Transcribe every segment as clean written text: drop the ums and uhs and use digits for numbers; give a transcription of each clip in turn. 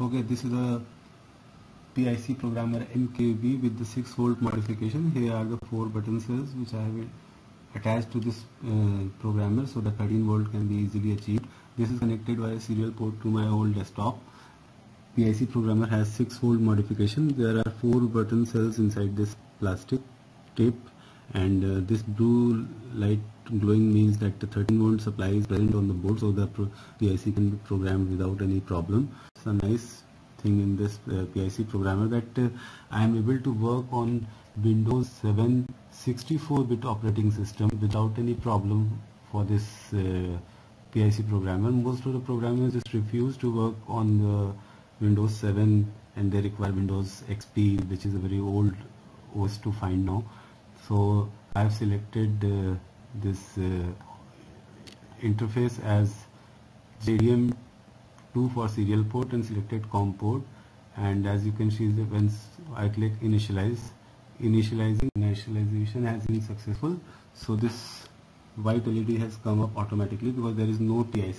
Okay, this is a PIC programmer MKV with the 6-volt modification. Here are the 4 button cells which I have attached to this programmer so that 13 volt can be easily achieved. This is connected via serial port to my old desktop. PIC programmer has 6-volt modification. There are 4 button cells inside this plastic tape, and this blue light glowing means that the 13 volt supply is present on the board, so the PIC can be programmed without any problem. It's a nice thing in this PIC programmer that I am able to work on Windows 7 64-bit operating system without any problem for this PIC programmer. Most of the programmers just refuse to work on the Windows 7 and they require Windows XP, which is a very old OS to find now. So I have selected this interface as JDM2 for serial port and selected COM port, and as you can see, when I click initialize, initialization has been successful. So this white LED has come up automatically because there is no PIC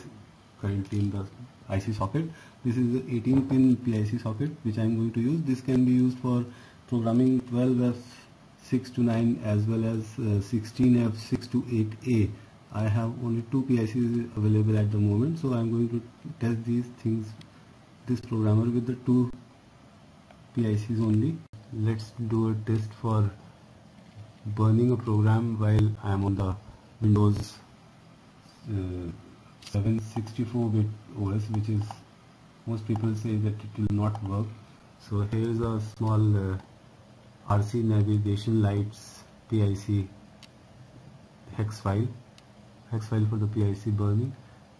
currently in the IC socket. This is the 18-pin PIC socket which I am going to use. This can be used for programming 12F6 to 9 as well as 16F6 to 8A. I have only 2 PICs available at the moment, so I am going to test this programmer with the 2 PICs only. Let's do a test for burning a program while I am on the Windows 7 64-bit OS, which is, most people say that it will not work. So here is a small RC navigation lights PIC hex file for the PIC burning.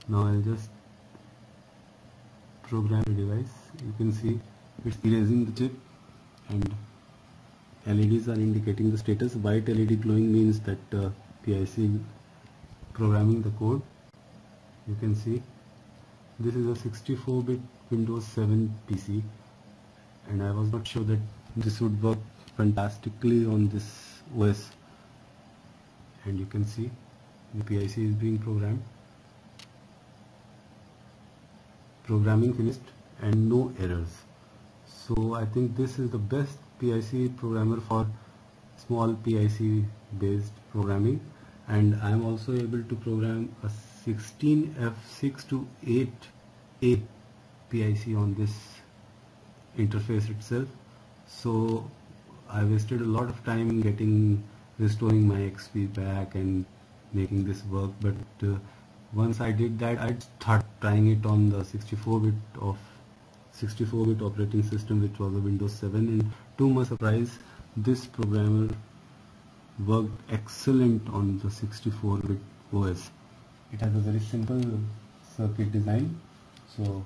Now I'll just program the device. You can see it's erasing the chip and LEDs are indicating the status. White LED glowing means that PIC programming the code. You can see this is a 64-bit Windows 7 PC, and I was not sure that this would work fantastically on this OS. And you can see the PIC is being programmed. Programming finished and no errors. So I think this is the best PIC programmer for small PIC based programming, and I am also able to program a 16F6 to 8A PIC on this interface itself. So I wasted a lot of time restoring my XP back and making this work, but once I did that, I started trying it on the 64-bit operating system, which was a Windows 7, and to my surprise, this programmer worked excellent on the 64-bit OS. It has a very simple circuit design, so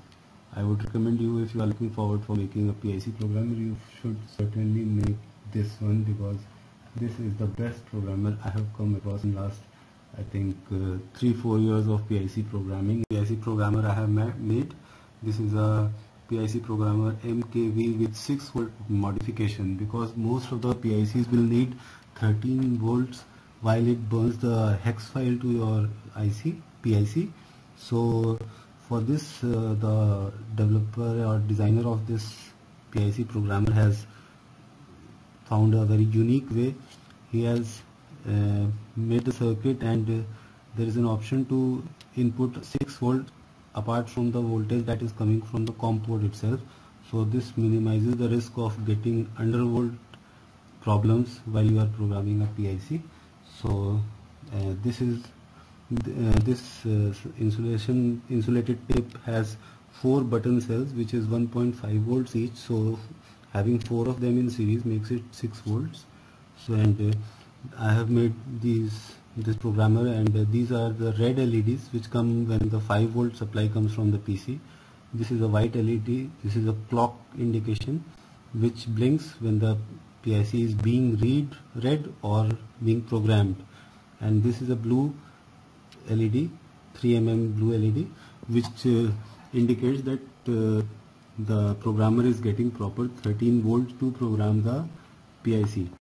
I would recommend you, if you are looking forward for making a PIC programmer, you should certainly make this one, because this is the best programmer I have come across in last, I think, 3-4 years of PIC programming. PIC programmer I have made. This is a PIC programmer MKV with 6-volt modification, because most of the PICs will need 13 volts while it burns the hex file to your PIC. So for this, the developer or designer of this PIC programmer has found a very unique way. He has made the circuit, and there is an option to input 6 volt apart from the voltage that is coming from the COM port itself. So this minimizes the risk of getting undervolt problems while you are programming a PIC. So this insulated tape has 4 button cells, which is 1.5 volts each. So having 4 of them in series makes it 6 volts. So and I have made this programmer, and these are the red LEDs which come when the 5-volt supply comes from the PC. This is a white LED. This is a clock indication which blinks when the PIC is being read or being programmed. And this is a blue LED, 3mm blue LED, which indicates that the programmer is getting proper 13 volts to program the PIC.